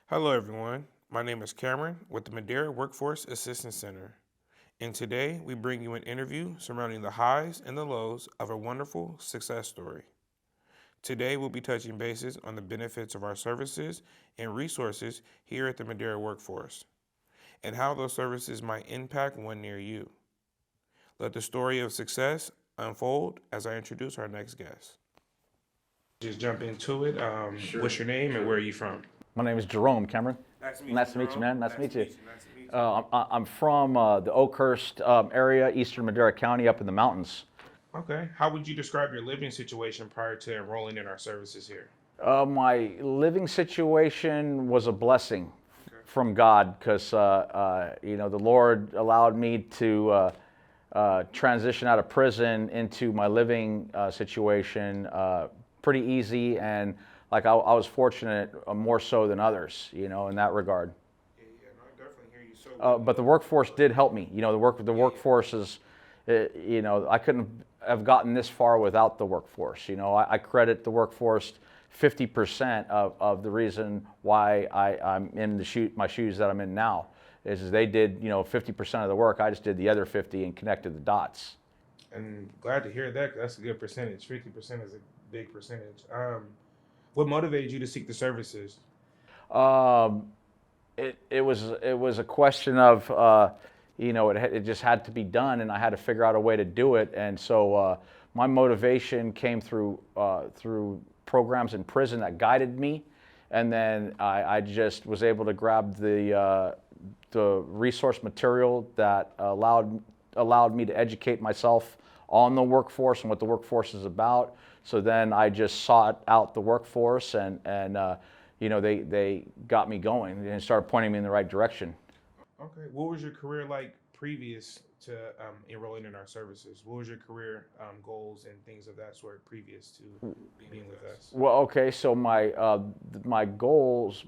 Hello everyone, my name is Cameron with the Madera Workforce Assistance Center, and today we bring you an interview surrounding the highs and the lows of a wonderful success story. Today we'll be touching bases on the benefits of our services and resources here at the Madera Workforce, and how those services might impact one near you. Let the story of success unfold as I introduce our next guest. Just jump into it. What's your name and where are you from? My name is Jerome Cameron. Nice to meet you, man. Nice to meet you. Nice to meet you. I'm from the Oakhurst area, eastern Madera County, up in the mountains. Okay. How would you describe your living situation prior to enrolling in our services here? My living situation was a blessing from God because the Lord allowed me to transition out of prison into my living situation pretty easy, and I was fortunate more so than others, in that regard. Yeah, no, I definitely hear you. So, But the workforce did help me. The workforce is, I couldn't have gotten this far without the workforce. I credit the workforce 50% of the reason why I'm in my shoes that I'm in now. Is they did 50% of the work. I just did the other 50 and connected the dots. and glad to hear that. 'Cause that's a good percentage. 50% is a big percentage. What motivated you to seek the services? Um, it was a question of it just had to be done, and I had to figure out a way to do it. And so my motivation came through programs in prison that guided me, and then I just was able to grab the resource material that allowed me to educate myself on the workforce and what the workforce is about. So then I just sought out the workforce, and they got me going and started pointing me in the right direction. Okay. What was your career like previous to enrolling in our services? What was your career goals and things of that sort previous to being with us? Well, okay, so my goals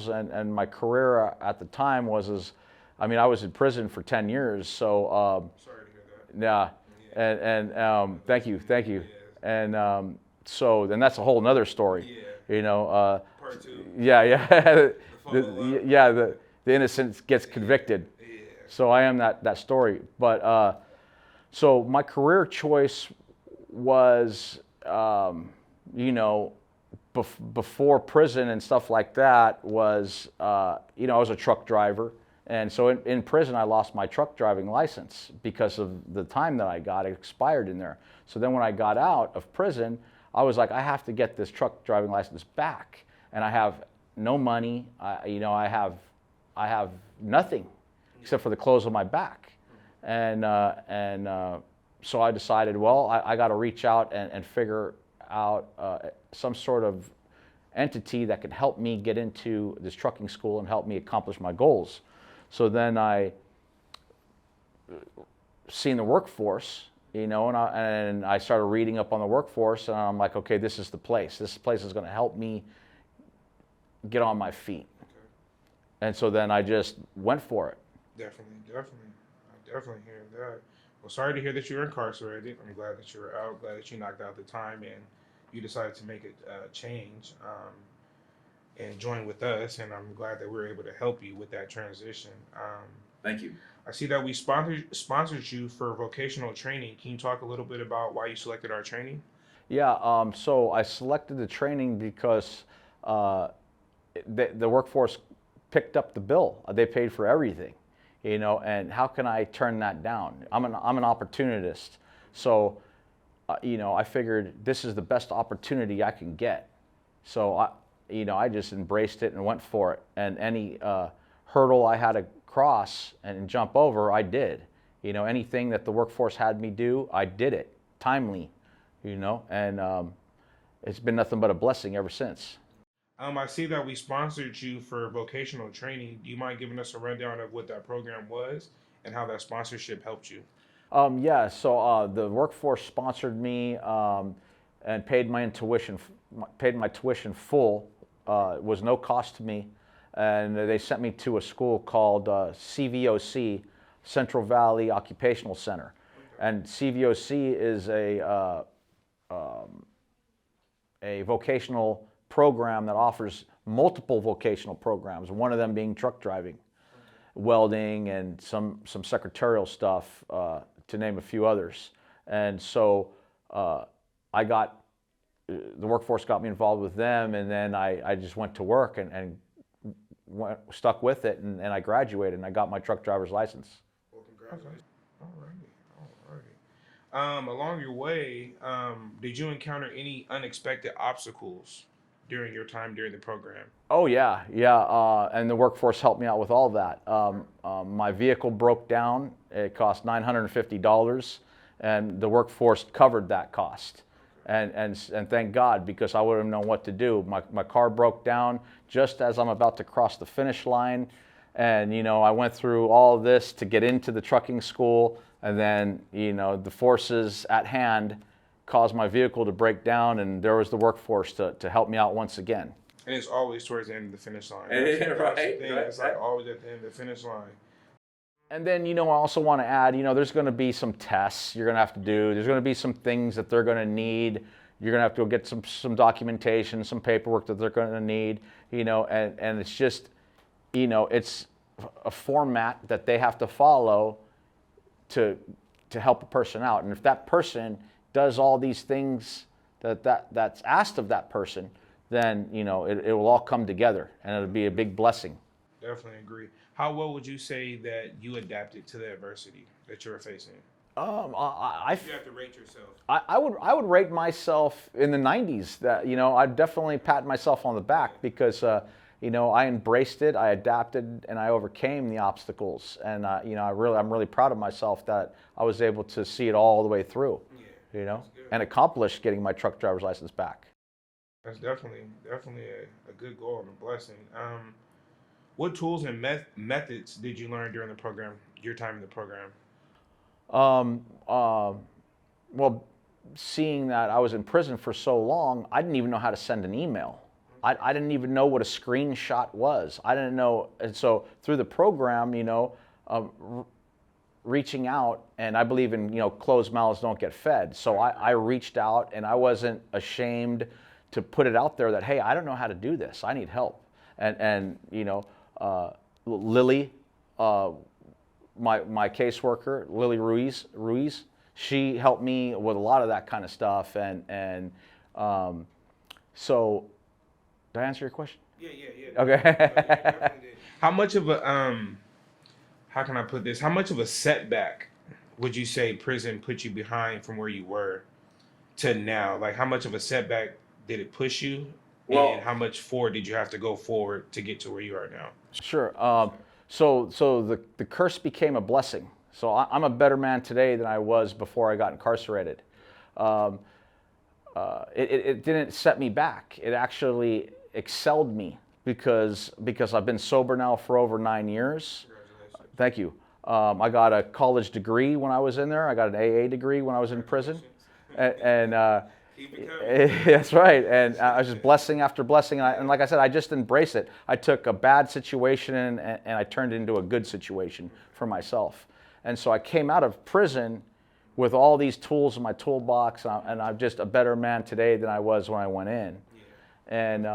and my career at the time I was in prison for 10 years. So Sorry to hear that. yeah, thank you. And so then that's a whole nother story. Yeah. Part two. Yeah. The follow-up. The innocent gets convicted. Yeah. So I am that story. But so my career choice was, before prison and stuff like that was, I was a truck driver. And so in prison, I lost my truck driving license because of the time that I got. It expired in there. So then when I got out of prison, I was like, I have to get this truck driving license back. And I have no money. I have nothing except for the clothes on my back. And so I decided, well, I got to reach out and figure out some sort of entity that could help me get into this trucking school and help me accomplish my goals. So then I seen the workforce, and I started reading up on the workforce, and I'm like, okay, this is the place. This place is going to help me get on my feet. Okay. And so then I just went for it. Definitely. I definitely hear that. Well, sorry to hear that you were incarcerated. I'm glad that you were out. Glad that you knocked out the time and you decided to make a change and join with us. And I'm glad that we were able to help you with that transition. Thank you. I see that we sponsored you for vocational training. Can you talk a little bit about why you selected our training? Yeah, so I selected the training because the workforce picked up the bill. They paid for everything, and how can I turn that down? I'm an opportunist. So, I figured this is the best opportunity I can get. So, I just embraced it and went for it. And any hurdle I had to cross and jump over, I did. Anything that the workforce had me do, I did it timely, and it's been nothing but a blessing ever since. I see that we sponsored you for vocational training. Do you mind giving us a rundown of what that program was and how that sponsorship helped you? Yeah, so the workforce sponsored me and paid my tuition full. It was no cost to me, and they sent me to a school called CVOC, Central Valley Occupational Center. And CVOC is a vocational program that offers multiple vocational programs, one of them being truck driving, welding, and some secretarial stuff, to name a few others. And so I got, the workforce got me involved with them, and then I just went to work and stuck with it, and I graduated, and I got my truck driver's license. Well, congratulations. Alrighty. Along your way, did you encounter any unexpected obstacles during your time during the program? Oh yeah, yeah, and the workforce helped me out with all that. My vehicle broke down. It cost $950, and the workforce covered that cost. And thank God, because I wouldn't have known what to do. My car broke down just as I'm about to cross the finish line, and I went through all of this to get into the trucking school, and then the forces at hand caused my vehicle to break down, and there was the workforce to help me out once again. And it's always towards the end of the finish line. Right, That's the thing. right. It's like always at the end of the finish line. And then, I also want to add, there's going to be some tests you're going to have to do. There's going to be some things that they're going to need. You're going to have to go get some documentation, some paperwork that they're going to need, and it's just, it's a format that they have to follow to help a person out. And if that person does all these things that's asked of that person, then, it will all come together, and it'll be a big blessing. Definitely agree. How well would you say that you adapted to the adversity that you were facing? I You have to rate yourself. I would rate myself in the 90s. That I'd definitely pat myself on the back because I embraced it, I adapted, and I overcame the obstacles. And I'm really proud of myself that I was able to see it all the way through. Yeah, And accomplish getting my truck driver's license back. That's definitely a good goal and a blessing. What tools and methods did you learn during the program, your time in the program? Well, seeing that I was in prison for so long, I didn't even know how to send an email. I didn't even know what a screenshot was. I didn't know, and so through the program, reaching out, and I believe in closed mouths don't get fed. So I reached out, and I wasn't ashamed to put it out there that, hey, I don't know how to do this. I need help. And Lily, my caseworker, Lily Ruiz, she helped me with a lot of that kind of stuff. So, did I answer your question? Yeah. Okay. Definitely did. How much of a how can I put this? How much of a setback would you say prison put you behind from where you were to now? Like, how much of a setback did it push you? Well, and how much forward did you have to go forward to get to where you are now? Sure. So the curse became a blessing. So I'm a better man today than I was before I got incarcerated. It didn't set me back. It actually excelled me because I've been sober now for over 9 years. Congratulations. Thank you. I got a college degree when I was in there. I got an AA degree when I was in prison. And Keep it coming. that's right. And I was just blessing after blessing. And like I said, I just embrace it. I took a bad situation and I turned it into a good situation for myself. And so I came out of prison with all these tools in my toolbox, and I'm just a better man today than I was when I went in. And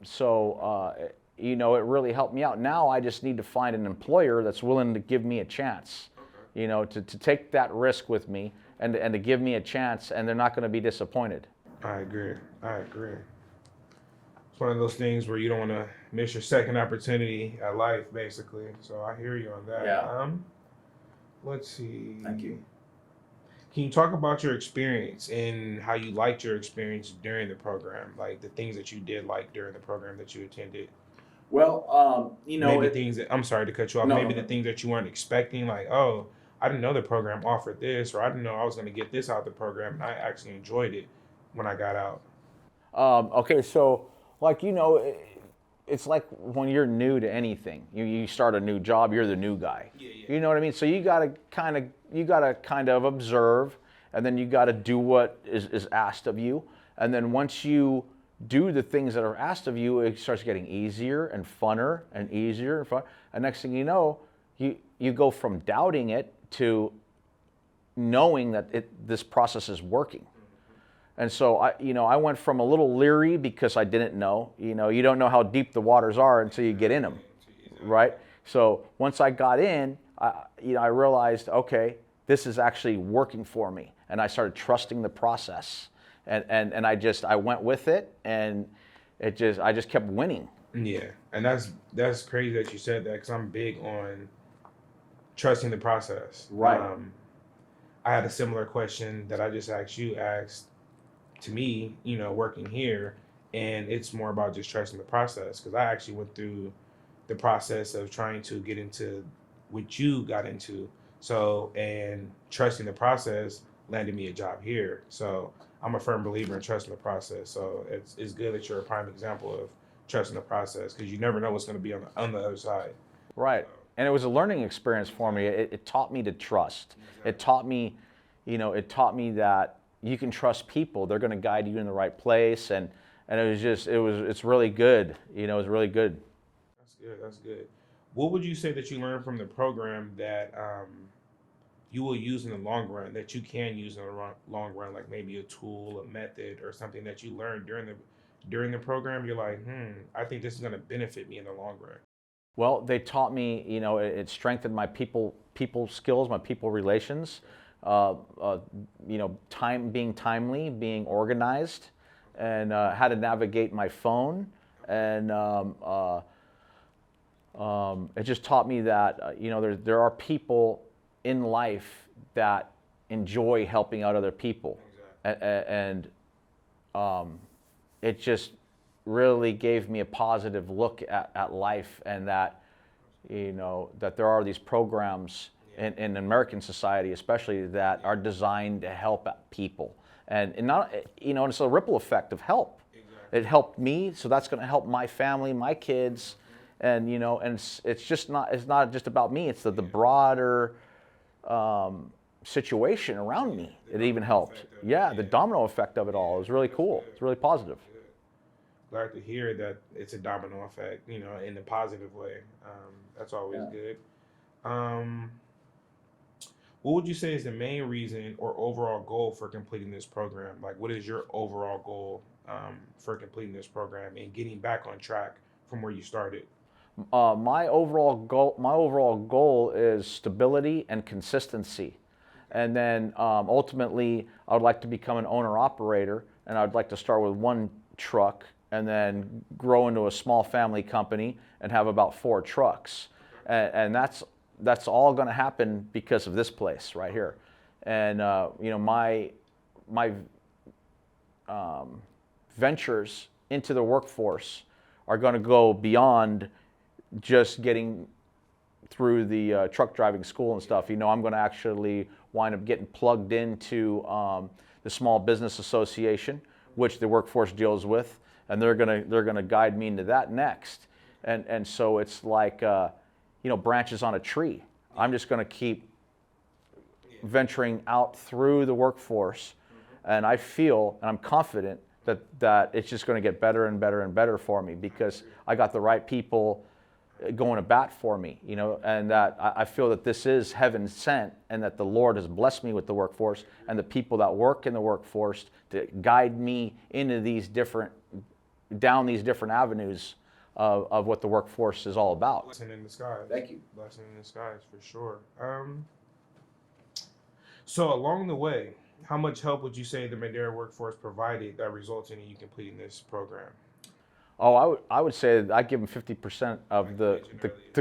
it really helped me out. Now I just need to find an employer that's willing to give me a chance, to take that risk with me and to give me a chance, and they're not going to be disappointed. I agree. It's one of those things where you don't want to miss your second opportunity at life, basically. So I hear you on that. Yeah. Let's see. Thank you. Can you talk about your experience and how you liked your experience during the program, like the things that you did like during the program that you attended? Well, Maybe things that, I'm sorry to cut you off. No, Maybe no. the things that you weren't expecting, like, oh, I didn't know the program offered this, or I didn't know I was going to get this out of the program, and I actually enjoyed it when I got out. Okay, so it's like when you're new to anything. You start a new job, you're the new guy. Yeah. You know what I mean? So you gotta kind of observe, and then you gotta do what is asked of you. And then once you do the things that are asked of you, it starts getting easier and funner and easier and fun. And next thing you know, you go from doubting it to knowing that this process is working. And so I went from a little leery because I didn't know. You don't know how deep the waters are until you get in them, right? So once I got in, I realized, okay, this is actually working for me, and I started trusting the process, and I went with it, and I just kept winning. Yeah, and that's crazy that you said that because I'm big on trusting the process. Right. I had a similar question that I just asked you asked to me, working here, and it's more about just trusting the process because I actually went through the process of trying to get into what you got into. So, and trusting the process landed me a job here. So, I'm a firm believer in trusting the process. So, it's good that you're a prime example of trusting the process because you never know what's going to be on the other side. Right. And it was a learning experience for me. It taught me to trust. It taught me, it taught me that you can trust people. They're going to guide you in the right place. And it's really good. It was really good. That's good. That's good. What would you say that you learned from the program that you will use in the long run, that you can use in the long run, like maybe a tool, a method, or something that you learned during the program? You're like, I think this is going to benefit me in the long run. Well, they taught me, it strengthened my people skills, my people relations, being timely, being organized, and how to navigate my phone. And it just taught me that, there are people in life that enjoy helping out other people. And it just really gave me a positive look at life, and that that there are these programs in American society especially that are designed to help people, and not and it's a ripple effect of help. It helped me, so that's going to help my family, my kids, and it's not just about me. It's the broader situation around me. It even helped. Yeah, the domino effect of it all is really cool. It's really positive. Glad to hear that it's a domino effect, in a positive way. That's always good. Um, what would you say is the main reason or overall goal for completing this program? Like, what is your overall goal for completing this program and getting back on track from where you started? My overall goal is stability and consistency, and then ultimately I would like to become an owner operator, and I'd like to start with one truck and then grow into a small family company and have about 4 trucks, and that's all going to happen because of this place right here, and my ventures into the workforce are going to go beyond just getting through the truck driving school and stuff. I'm going to actually wind up getting plugged into the Small Business Association, which the workforce deals with, and they're gonna guide me into that next. And so it's like branches on a tree. I'm just going to keep venturing out through the workforce, and I feel and I'm confident that it's just going to get better and better and better for me because I got the right people going to bat for me, and that I feel that this is heaven sent, and that the Lord has blessed me with the workforce and the people that work in the workforce to guide me into down these different avenues of what the workforce is all about. Blessing in disguise. Thank you. Blessing in disguise for sure. So along the way, how much help would you say the Madera workforce provided that resulted in you completing this program? Oh, I would say that I give them 50% of the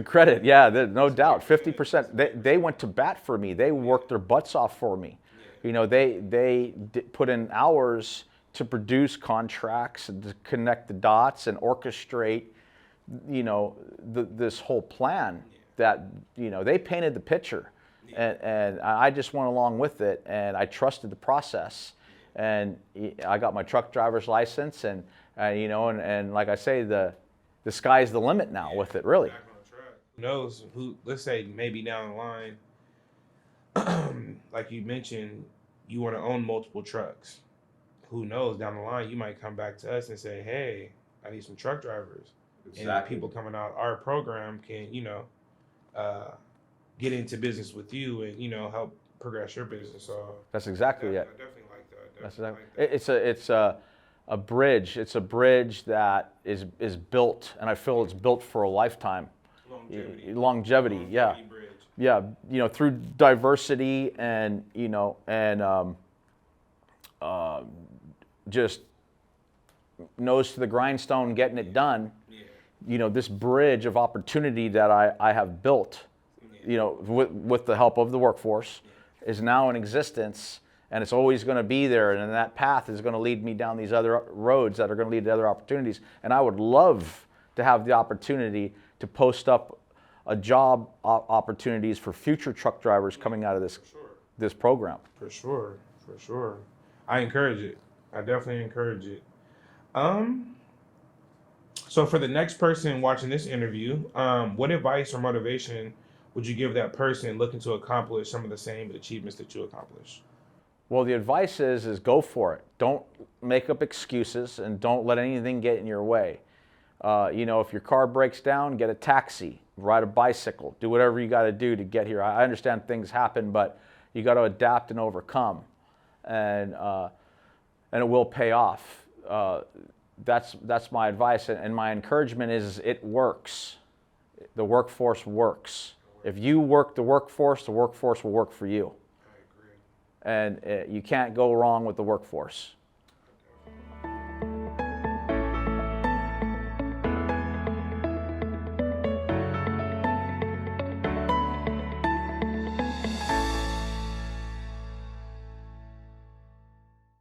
credit. Yeah, no doubt, 50%. They went to bat for me. They worked their butts off for me. They put in hours to produce contracts and to connect the dots and orchestrate, this whole plan that, they painted the picture. And I just went along with it, and I trusted the process. And I got my truck driver's license, and like I say, the sky's the limit now with it, really. Who knows? Let's say maybe down the line, like you mentioned, you want to own multiple trucks. Who knows? Down the line, you might come back to us and say, "Hey, I need some truck drivers." Exactly. And people coming out our program can, get into business with you and help progress your business. So That's exactly I it. definitely like that. I That's definitely exactly. like that. It's a bridge. It's a bridge that is built, and I feel it's built for a lifetime. Longevity, yeah. Longevity bridge. Yeah, through diversity and just nose to the grindstone, getting it done. Yeah. This bridge of opportunity that I have built, with the help of the workforce, is now in existence, and it's always going to be there. And then that path is going to lead me down these other roads that are going to lead to other opportunities. And I would love to have the opportunity to post up a job opportunities for future truck drivers coming out of this program. For sure. For sure. I encourage it. I definitely encourage it. So for the next person watching this interview, what advice or motivation would you give that person looking to accomplish some of the same achievements that you accomplished? Well, the advice is go for it. Don't make up excuses, and don't let anything get in your way. If your car breaks down, get a taxi, ride a bicycle, do whatever you got to do to get here. I understand things happen, but you got to adapt and overcome, and it will pay off. That's my advice, and my encouragement is it works. The workforce works. If you work the workforce will work for you. I agree. And you can't go wrong with the workforce.